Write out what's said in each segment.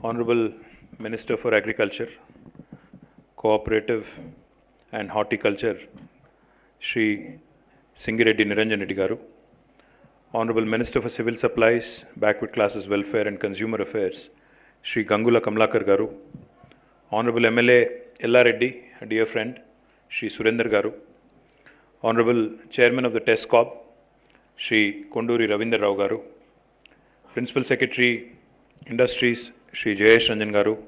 Honorable Minister for Agriculture, Cooperative and Horticulture, Shri Singireddy Niranjan Reddy Garu, Honorable Minister for Civil Supplies, Backward Classes Welfare and Consumer Affairs, Shri Gangula Kamlakar Garu, Honorable MLA Ella Reddy, a dear friend, Shri Surender Garu, Honorable Chairman of the TESCOB, Shri Konduri Ravindra Rao Garu, Principal Secretary Industries, Shri Jayesh Ranjan Garu,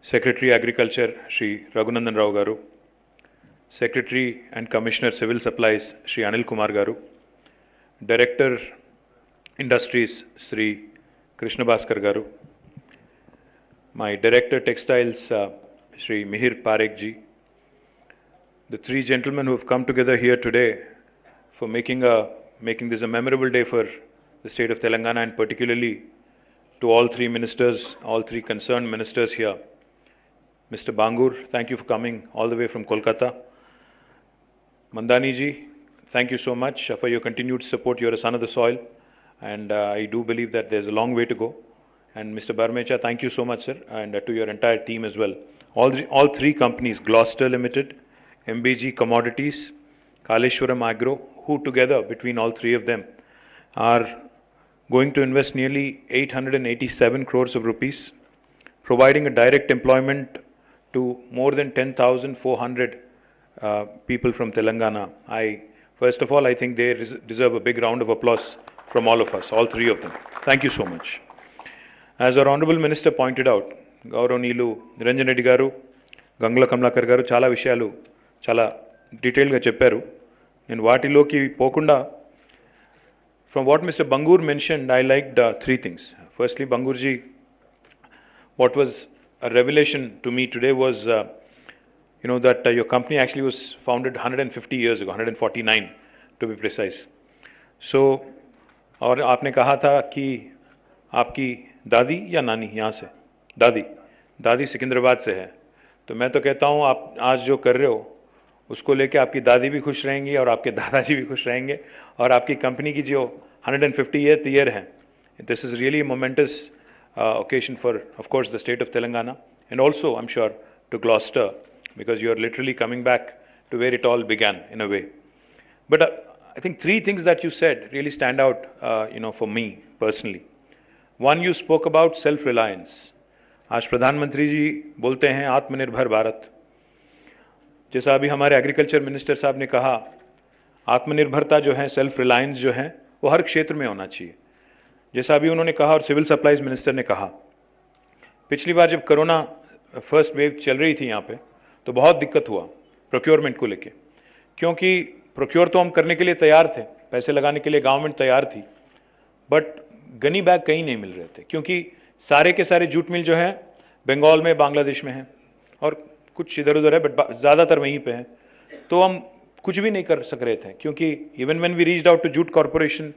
Secretary Agriculture, Shri Raghunandan Rao Garu, Secretary and Commissioner Civil Supplies, Shri Anil Kumar Garu, Director Industries, Shri Krishna Bhaskar Garu, my Director Textiles, Shri Mihir Parekh Ji, the three gentlemen who have come together here today for making this a memorable day for the state of Telangana, and particularly to all three ministers, all three concerned ministers here. Mr. Bangur, thank you for coming all the way from Kolkata. Mandani ji, thank you so much for your continued support. You're a son of the soil, and I do believe that there's a long way to go. And Mr. Barmecha, thank you so much, sir, and to your entire team as well. All three companies, Gloucester Limited, MBG Commodities, Kaleshwaram Agro, who together, between all three of them, are going to invest nearly 887 crores of rupees, providing a direct employment to more than 10,400 people from Telangana. First of all, I think they deserve a big round of applause from all of us, all three of them. Thank you so much. As our Honorable Minister pointed out, Gauranilu Niranjan Reddy Garu, Gangula Kamlakar Garu, చాలా విషయాలు చాలా డీటెయిల్గా చెప్పారు. నేను వాటిలోకి పోకుండా, from what Mr. Bangur mentioned, I liked three things. Firstly, Bangurji, what was a revelation to me today was, that your company actually was founded 150 years ago, 149 to be precise. So, और आपने कहा था कि आपकी दादी या नानी यहाँ से, दादी सिकंदराबाद से है. तो मैं तो कहता हूँ आप आज जो कर रहे हो उसको लेके आपकी दादी भी खुश रहेंगी और आपके दादाजी भी खुश रहेंगे, और आपकी कंपनी की जो 150th ईयर है, this is really a momentous occasion for, of course, the state of Telangana, and also, I'm sure, to Gloucester, because you are literally coming back to where it all began in a way. But I think three things that you said really stand out, for me personally. One, you spoke about self-reliance. आज प्रधानमंत्री जी बोलते हैं आत्मनिर्भर भारत. जैसा अभी हमारे agriculture minister साहब ने कहा, आत्मनिर्भरता जो है, सेल्फ रिलायंस जो है, वो हर क्षेत्र में होना चाहिए. जैसा अभी उन्होंने कहा और सिविल सप्लाईज मिनिस्टर ने कहा, पिछली बार जब कोरोना फर्स्ट वेव चल रही थी यहाँ पे, तो बहुत दिक्कत हुआ प्रोक्योरमेंट को लेके, क्योंकि प्रोक्योर तो हम करने के लिए तैयार थे, पैसे लगाने के लिए गवर्नमेंट तैयार थी, बट गनी बैग कहीं नहीं मिल रहे थे, क्योंकि सारे के सारे जूट मिल जो है बंगाल में, बांग्लादेश में है, और कुछ इधर उधर है, बट ज़्यादातर वहीं पे है. तो हम कुछ भी नहीं कर सक रहे थे, क्योंकि even when we reached out to jute corporation,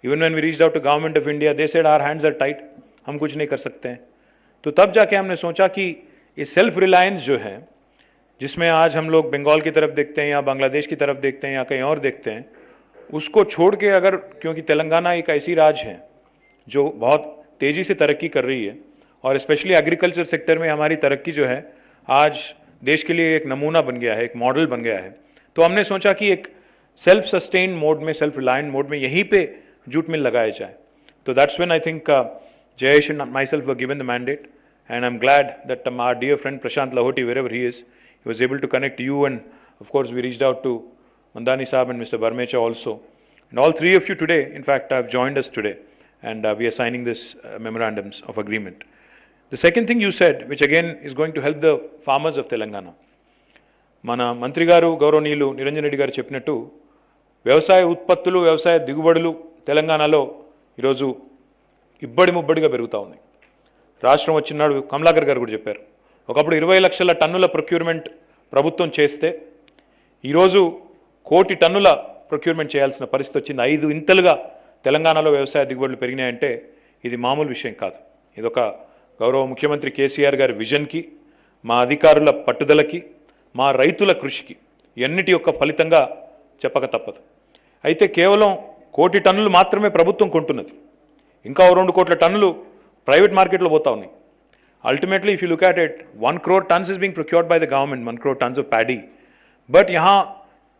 even when we reached out to government of India, they said our hands are tight, हम कुछ नहीं कर सकते हैं. तो तब जाके हमने सोचा कि ये सेल्फ रिलायंस जो है, जिसमें आज हम लोग बंगाल की तरफ देखते हैं या बांग्लादेश की तरफ देखते हैं या कहीं और देखते हैं, उसको छोड़ के अगर, क्योंकि तेलंगाना एक ऐसी राज्य है जो बहुत तेजी से तरक्की कर रही है, और स्पेशली एग्रीकल्चर सेक्टर में हमारी तरक्की जो है आज देश के लिए एक नमूना बन गया है, एक मॉडल बन गया है. तो हमने सोचा कि एक सेल्फ सस्टेन मोड में, सेल्फ रिलायंट मोड में यहीं पे जूट मिल लगाया जाए. तो that's when I think Jayesh and myself were given the mandate, and I'm glad that our dear friend Prashant Lahoti, wherever he is, he was able to connect you, and of course we reached out to Mandani Saab and Mr. Barmecha also. And all three of you today, in fact, have joined us today, and we are signing this memorandums of agreement. The second thing you said, which again is going to help the farmers of Telangana, మన మంత్రి గారు గౌరవనీయులు నిరంజన్ రెడ్డి గారు చెప్పినట్టు, వ్యవసాయ ఉత్పత్తులు, వ్యవసాయ దిగుబడులు తెలంగాణలో ఈరోజు ఇబ్బడి ముబ్బడిగా పెరుగుతూ ఉన్నాయి. రాష్ట్రం వచ్చినాడు కమలాకర్ గారు కూడా చెప్పారు, ఒకప్పుడు 20 లక్షల టన్నుల ప్రొక్యూర్మెంట్ ప్రభుత్వం చేస్తే ఈరోజు 1 కోటి టన్నుల ప్రొక్యూర్మెంట్ చేయాల్సిన పరిస్థితి వచ్చింది. 5 ఇంతలుగా తెలంగాణలో వ్యవసాయ దిగుబడులు పెరిగినాయంటే ఇది మామూలు విషయం కాదు. ఇదొక గౌరవ ముఖ్యమంత్రి కేసీఆర్ గారి విజన్కి, మా అధికారుల పట్టుదలకి, మా రైతుల కృషికి, ఎన్నిటి యొక్క ఫలితంగా చెప్పక తప్పదు. అయితే కేవలం 1 కోటి టన్నులు మాత్రమే ప్రభుత్వం కొంటున్నది, ఇంకా 2 కోట్ల టన్నులు ప్రైవేట్ మార్కెట్లో పోతా ఉన్నాయి. Ultimately, if you look at it, 1 crore tons is being procured by the government, 1 crore tons of paddy. But यहाँ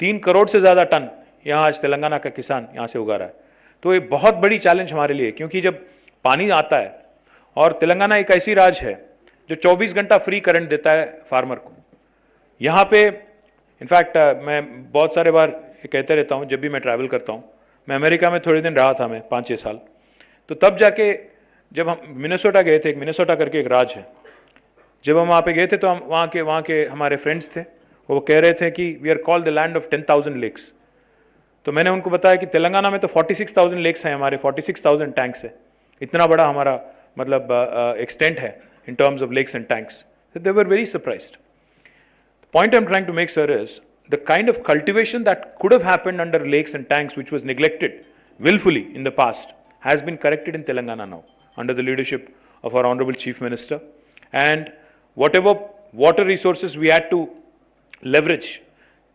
3 करोड़ से ज़्यादा टन यहाँ आज तेलंगाना का किसान यहाँ से उगा रहा है. तो ये बहुत बड़ी चैलेंज हमारे लिए, क्योंकि जब पानी आता है, और तेलंगाना एक ऐसी राज्य है जो 24 घंटा फ्री करंट देता है फार्मर को. यहाँ पे इनफैक्ट मैं बहुत सारे बार कहते रहता हूँ, जब भी मैं ट्रैवल करता हूँ, मैं अमेरिका में थोड़े दिन रहा था, मैं 5-6 साल, तो तब जाके जब हम मिनेसोटा गए थे, एक मिनेसोटा करके एक राज्य है, जब हम वहाँ पे गए थे तो हम वहाँ के हमारे फ्रेंड्स थे, वो कह रहे थे कि we are called the land of 10,000 lakes. तो मैंने उनको बताया कि तेलंगाना में तो 46,000 लेक्स हैं, हमारे 46,000 टैंक्स है, इतना बड़ा हमारा मतलब एक्सटेंट है in terms of lakes and tanks. They were very surprised. The point I'm trying to make, sir, is the kind of cultivation that could have happened under lakes and tanks, which was neglected willfully in the past, has been corrected in Telangana now under the leadership of our Honorable Chief Minister. And whatever water resources we had to leverage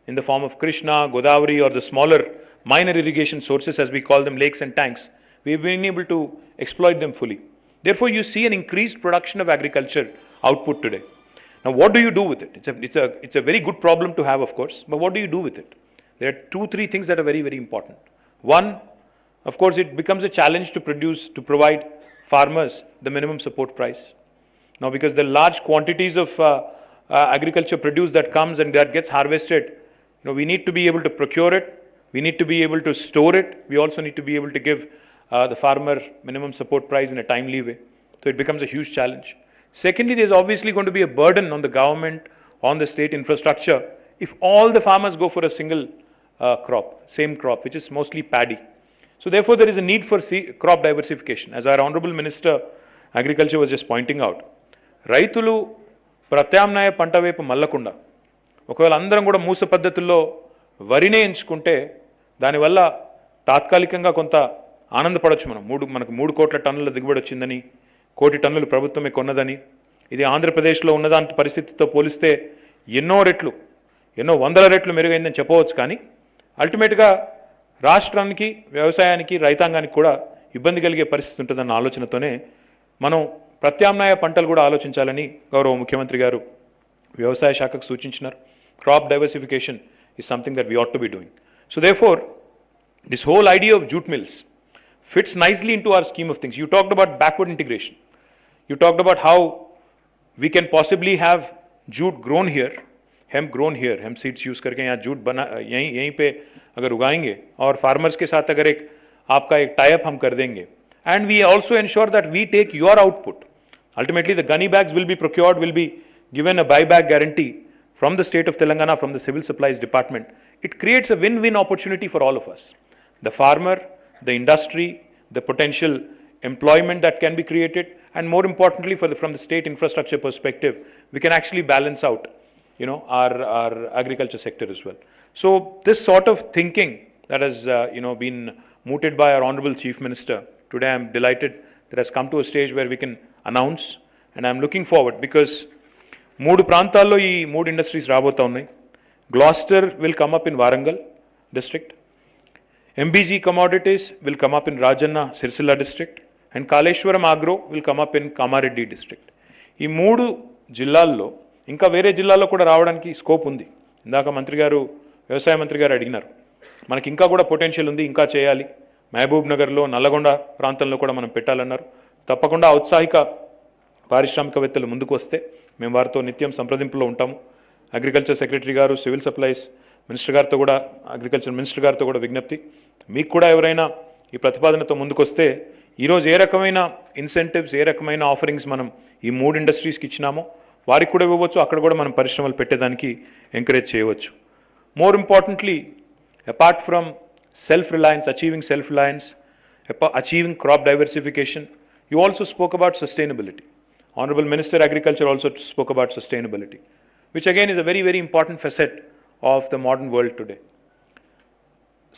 in the form of Krishna, Godavari, or the smaller minor irrigation sources, as we call them, lakes and tanks, we've been able to exploit them fully. Therefore, you see an increased production of agriculture output today. Now, what do you do with it? It's a very good problem to have, of course, but what do you do with it? There are 2-3 things that are very, very important. One, of course, it becomes a challenge to provide farmers the minimum support price. Now, because the large quantities of agriculture produce that comes and that gets harvested, we need to be able to procure it, we need to be able to store it, we also need to be able to give the farmer minimum support price in a timely way. So it becomes a huge challenge. Secondly, there's obviously going to be a burden on the government, on the state infrastructure, if all the farmers go for a single same crop, which is mostly paddy. So therefore, there is a need for crop diversification. As our Honorable Minister Agriculture was just pointing out, రైతులు ప్రత్యామ్నాయ పంట వైపు మల్లకుండా ఒకవేళ అందరం కూడా మూస పద్ధతుల్లో వరినే ఎంచుకుంటే దానివల్ల తాత్కాలికంగా కొంత ఆనందపడొచ్చు. మనకు 3 కోట్ల టన్నుల దిగుబడి వచ్చిందని, 1 కోటి టన్నులు ప్రభుత్వమే కొన్నదని, ఇది ఆంధ్రప్రదేశ్లో ఉన్నదాంటి పరిస్థితితో పోలిస్తే ఎన్నో వందల రెట్లు మెరుగైందని చెప్పవచ్చు. కానీ అల్టిమేట్గా రాష్ట్రానికి, వ్యవసాయానికి, రైతాంగానికి కూడా ఇబ్బంది కలిగే పరిస్థితి ఉంటుందన్న ఆలోచనతోనే మనం ప్రత్యామ్నాయ పంటలు కూడా ఆలోచించాలని గౌరవ ముఖ్యమంత్రి గారు వ్యవసాయ శాఖకు సూచించినారు. Crop diversification is something that we ought to be doing. So therefore, this whole idea of jute mills fits nicely into our scheme of things. You talked about backward integration. You talked about how we can possibly have jute grown here, hemp grown here, hemp seeds use करके यहाँ jute बना यहीं पे अगर उगाएंगे और farmers के साथ अगर आपका एक tie up हम कर देंगे, and we also ensure that we take your output. Ultimately, the gunny bags will be procured, will be given a buyback guarantee from the state of Telangana, from the Civil Supplies Department. It creates a win-win opportunity for all of us. The farmer, the industry, the potential employment that can be created, and more importantly, from the state infrastructure perspective, we can actually balance out, our agriculture sector as well. So this sort of thinking that has, been mooted by our Honorable Chief Minister, today I am delighted that has come to a stage where we can announce, and I am looking forward because 3 ప్రాంతాల్లో ఈ 3 industries రాబోతా ఉన్నాయి. Gloster will come up in Warangal district, MBG Commodities will come up in Rajanna Sircilla district, and Kaleshwaram Agro will come up in Kamareddy district. ఈ 3 జిల్లాల్లో ఇంకా వేరే జిల్లాల్లో కూడా రావడానికి స్కోప్ ఉంది. ఇందాక వ్యవసాయ మంత్రి గారు అడిగినారు, మనకి ఇంకా కూడా పొటెన్షియల్ ఉంది, ఇంకా చేయాలి. మహబూబ్ నగర్లో, నల్లగొండ ప్రాంతంలో కూడా మనం పెట్టాలన్నారు. తప్పకుండా ఔత్సాహిక పారిశ్రామికవేత్తలు ముందుకు వస్తే మేము వారితో నిత్యం సంప్రదింపులో ఉంటాము. అగ్రికల్చర్ సెక్రటరీ గారు, సివిల్ సప్లైస్ మినిస్టర్ గారితో కూడా, అగ్రికల్చర్ మినిస్టర్ గారితో కూడా విజ్ఞప్తి, మీకు కూడా ఎవరైనా ఈ ప్రతిపాదనతో ముందుకు వస్తే ఈరోజు ఏ రకమైన ఇన్సెంటివ్స్, ఏ రకమైన ఆఫరింగ్స్ మనం ఈ 3 ఇండస్ట్రీస్కి ఇచ్చినామో వారికి కూడా ఇవ్వవచ్చు. అక్కడ కూడా మనం పరిశ్రమలు పెట్టేదానికి ఎంకరేజ్ చేయవచ్చు. More importantly, apart from self-reliance, achieving self-reliance, achieving crop diversification, you also spoke about sustainability. Honorable Minister Agriculture also spoke about sustainability, which again is a very, very important facet of the modern world today.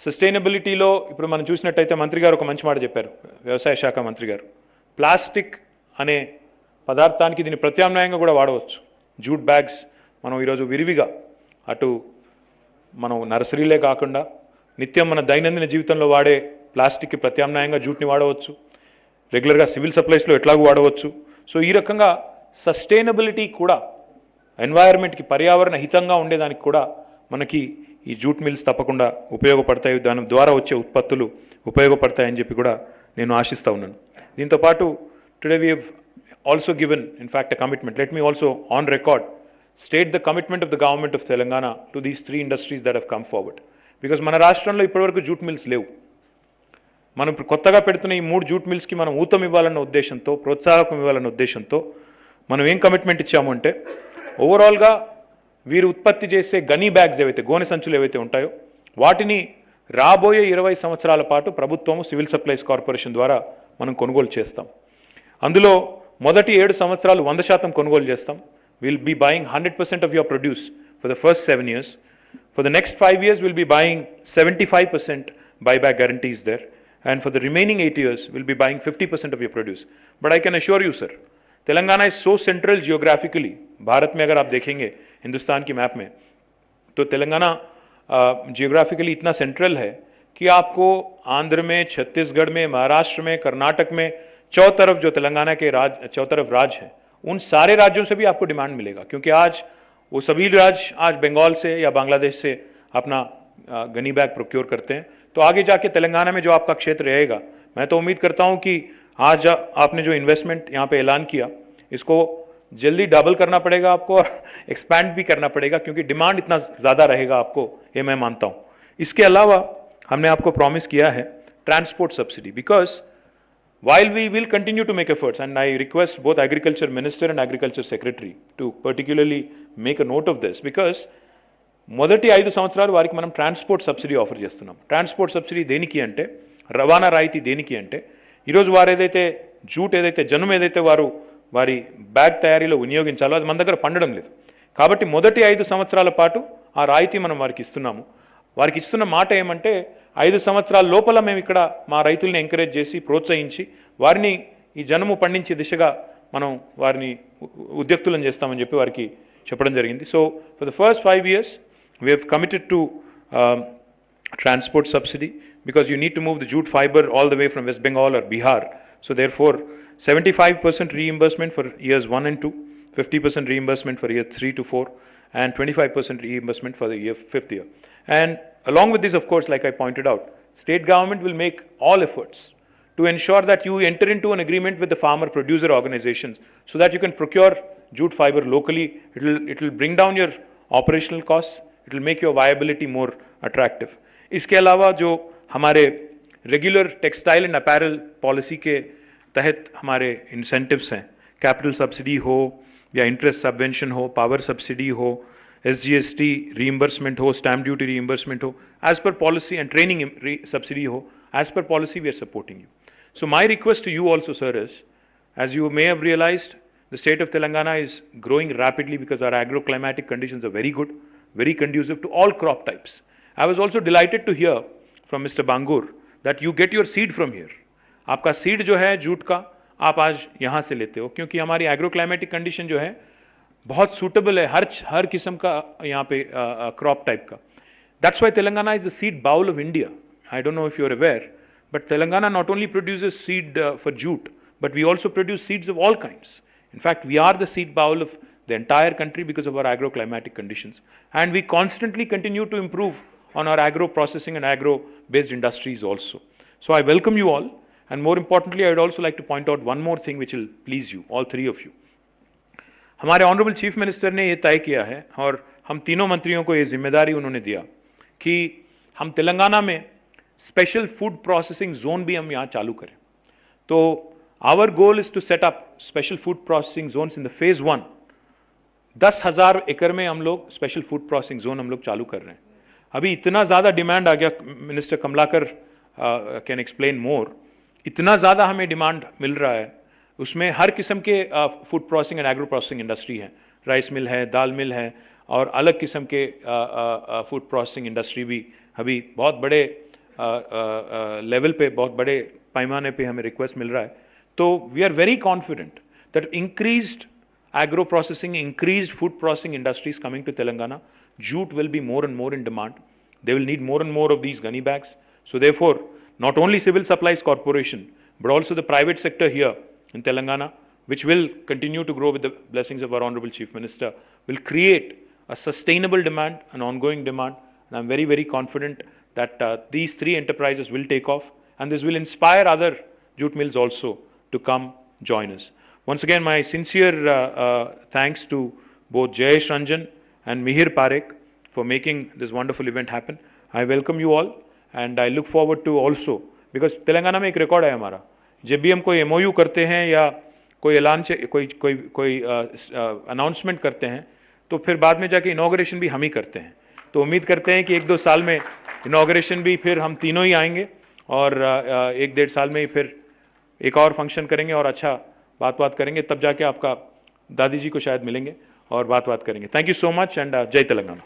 Sustainability-లో ఇప్పుడు మనం చూసినట్టయితే మంత్రి గారు ఒక మంచి మాట చెప్పారు, వ్యవసాయ శాఖ మంత్రి గారు. ప్లాస్టిక్ అనే పదార్థానికి దీన్ని ప్రత్యామ్నాయంగా కూడా వాడవచ్చు. జూట్ బ్యాగ్స్ మనం ఈరోజు విరివిగా అటు మనం నర్సరీలే కాకుండా నిత్యం మన దైనందిన జీవితంలో వాడే ప్లాస్టిక్కి ప్రత్యామ్నాయంగా జూట్ని వాడవచ్చు. రెగ్యులర్గా సివిల్ సప్లైస్లో ఎట్లాగూ వాడవచ్చు. సో ఈ రకంగా సస్టైనబిలిటీ కూడా ఎన్వైరన్మెంట్కి పర్యావరణ హితంగా ఉండేదానికి కూడా మనకి ఈ జూట్ మిల్స్ తప్పకుండా ఉపయోగపడతాయి, దాని ద్వారా వచ్చే ఉత్పత్తులు ఉపయోగపడతాయని చెప్పి కూడా నేను ఆశిస్తూ ఉన్నాను. దీంతో పాటు today we have also given in fact a commitment. Let me also on record state the commitment of the government of Telangana to these 3 industries that have come forward. Because మన రాష్ట్రంలో ఇప్పటివరకు జూట్ మిల్స్ లేవు. మనం ఇప్పుడు కొత్తగా పెడుతున్న ఈ 3 జూట్ మిల్స్కి మనం ఊతం ఇవ్వాలన్న ఉద్దేశంతో, ప్రోత్సాహకం ఇవ్వాలన్న ఉద్దేశంతో మనం ఏం కమిట్మెంట్ ఇచ్చాము అంటే, ఓవరాల్గా వీరు ఉత్పత్తి చేసే గనీ బ్యాగ్స్ ఏవైతే, గోనె సంచులు ఏవైతే ఉంటాయో వాటిని రాబోయే 20 సంవత్సరాల పాటు ప్రభుత్వము సివిల్ సప్లైస్ కార్పొరేషన్ ద్వారా మనం కొనుగోలు చేస్తాం. అందులో మొదటి 7 సంవత్సరాలు 100% కొనుగోలు చేస్తాం. Will be buying 100% of your produce for the first 7 years. For the next 5 years, we'll be buying 75% buyback guarantees there. And for the remaining 8 years, we'll be buying 50% of your produce. But I can assure you, sir, Telangana is so central geographically. Bharat में अगर आप देखेंगे हिंदुस्तान की map में, तो Telangana geographically इतना central है कि आपको आंध्र में, छत्तीसगढ़ में, महाराष्ट्र में, कर्नाटक में, चौतरफ जो तेलंगाना के चौतरफ राज्य हैं, उन सारे राज्यों से भी आपको डिमांड मिलेगा. क्योंकि आज वो सभी राज्य आज बंगाल से या बांग्लादेश से अपना गनी बैग प्रोक्योर करते हैं. तो आगे जाके तेलंगाना में जो आपका क्षेत्र रहेगा, मैं तो उम्मीद करता हूं कि आज आपने जो इन्वेस्टमेंट यहाँ पे ऐलान किया, इसको जल्दी डबल करना पड़ेगा आपको और एक्सपैंड भी करना पड़ेगा, क्योंकि डिमांड इतना ज़्यादा रहेगा आपको, ये मैं मानता हूं. इसके अलावा हमने आपको प्रॉमिस किया है transport subsidy. Because while we will continue to make efforts, and I request both Agriculture Minister and Agriculture Secretary to particularly make a note of this, because మొదటి 5 సంవత్సరాలు వారికి మనం ట్రాన్స్పోర్ట్ సబ్సిడీ ఆఫర్ చేస్తున్నాం. Transport subsidy దేనికి అంటే, రవాణా రాయితీ దేనికి అంటే, ఈరోజు వారు ఏదైతే జూట్ ఏదైతే జనుము ఏదైతే వారు వారి బ్యాగ్ తయారీలో వినియోగించాలో అది మన దగ్గర పండడం లేదు. కాబట్టి మొదటి 5 సంవత్సరాల పాటు ఆ రాయితీ మనం వారికి ఇస్తున్నాము. వారికి ఇస్తున్న మాట ఏమంటే, 5 సంవత్సరాల లోపల మేము ఇక్కడ మా రైతుల్ని ఎంకరేజ్ చేసి ప్రోత్సహించి వారిని ఈ జనుము పండించే దిశగా మనం వారిని ఉద్యుక్తులను చేస్తామని చెప్పి వారికి చెప్పడం జరిగింది. So for the first 5 years we have committed to transport subsidy, because you need to move the jute fiber all the way from West Bengal or Bihar. So therefore 75% reimbursement for years 1 and 2, 50% reimbursement for year 3 to 4, and 25% reimbursement for the 5th year. And along with this, of course, like I pointed out, state government will make all efforts to ensure that you enter into an agreement with the farmer producer organizations so that you can procure jute fiber locally. It will bring down your operational costs. It will make your viability more attractive. इसके अलावा जो हमारे regular textile and apparel policy के तहत हमारे incentives हैं, capital subsidy हो या इंटरेस्ट सबवेंशन हो, पावर सब्सिडी हो, SGST रीइंबर्समेंट हो, स्टैम्प ड्यूटी रीइंबर्समेंट हो, as per policy, and training subsidy हो, as per policy we are supporting you. So my request to you also, sir, is, as you may have realized, the state of Telangana is growing rapidly because our agroclimatic conditions are very good, very conducive to all crop types. I was also delighted to hear from Mr. Bangur that you get your seed from here. आपका seed जो है jute का आप आज यहाँ से लेते हो, क्योंकि हमारी एग्रोक्लाइमेटिक कंडीशन जो है बहुत सूटेबल है हर किस्म का यहाँ पे क्रॉप टाइप का. That's why Telangana is the seed bowl of India. I don't know if you're aware, but Telangana not only produces seed for jute, but we also produce seeds of all kinds. In fact, we are the seed bowl of the entire country because of our agroclimatic conditions. And we constantly continue to improve on our agro-processing and agro-based industries also. So I welcome you all. And more importantly, I would also like to point out one more thing which will please you, all 3 of you. हमारे honourable chief minister ने ये तय किया है, और हम तीनों मंत्रियों को ये जिम्मेदारी उन्होंने दिया कि हम तेलंगाना में स्पेशल फूड प्रोसेसिंग जोन भी हम यहाँ चालू करें. तो our goal is to set up special food processing zones in the phase 1. 10,000 एकड़ में हम लोग स्पेशल फूड प्रोसेसिंग जोन हम लोग चालू कर रहे हैं. अभी इतना ज़्यादा डिमांड आ गया, मिनिस्टर कमलाकर कैन एक्सप्लेन मोर, इतना ज़्यादा हमें डिमांड मिल रहा है. उसमें हर किस्म के food processing and agro processing industry है, राइस मिल है, दाल मिल है, और अलग किस्म के फूड प्रोसेसिंग इंडस्ट्री भी अभी बहुत बड़े लेवल पे, बहुत बड़े पैमाने पे हमें रिक्वेस्ट मिल रहा है. तो we are very confident that increased agro processing, increased food processing industries coming to Telangana, jute will be more and more in demand. They will need more and more of these gunny bags. So therefore, not only Civil Supplies Corporation, but also the private sector here in Telangana which will continue to grow with the blessings of our Honorable Chief Minister, will create a sustainable demand, an ongoing demand. And I'm very, very confident that these three enterprises will take off, and this will inspire other jute mills also to come join us. Once again, my sincere thanks to both Jayesh Ranjan and Mihir Parekh for making this wonderful event happen. I welcome you all, and I look forward to also, because Telangana में एक record है हमारा, जब भी हम कोई MOU करते हैं या कोई ऐलान कोई अनाउंसमेंट करते हैं, तो फिर बाद में जाके इनॉग्रेशन भी हम ही करते हैं. तो उम्मीद करते हैं कि 1-2 साल में इनॉग्रेशन भी फिर हम तीनों ही आएंगे, और 1-1.5 साल में ही फिर एक और फंक्शन करेंगे और अच्छा बात करेंगे, तब जाके आपका दादी जी को शायद मिलेंगे और बात करेंगे. Thank you so much, and जय Telangana.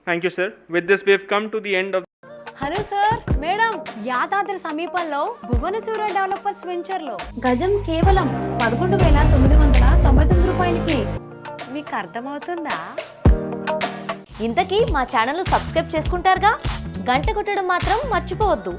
Thank you, sir. With this, we have come to the end of. Hello sir, madam, Yadadri సమీపంలో భువనసూర డెవలపర్స్ వెంచర్లో గజం కేవలం 11,999 రూపాయలకి. మీకు అర్థమవుతుందా? ఇంతకీ మా ఛానల్ సబ్స్క్రైబ్ చేసుకుంటారుగా, గంట కొట్టడం మాత్రం మర్చిపోవద్దు.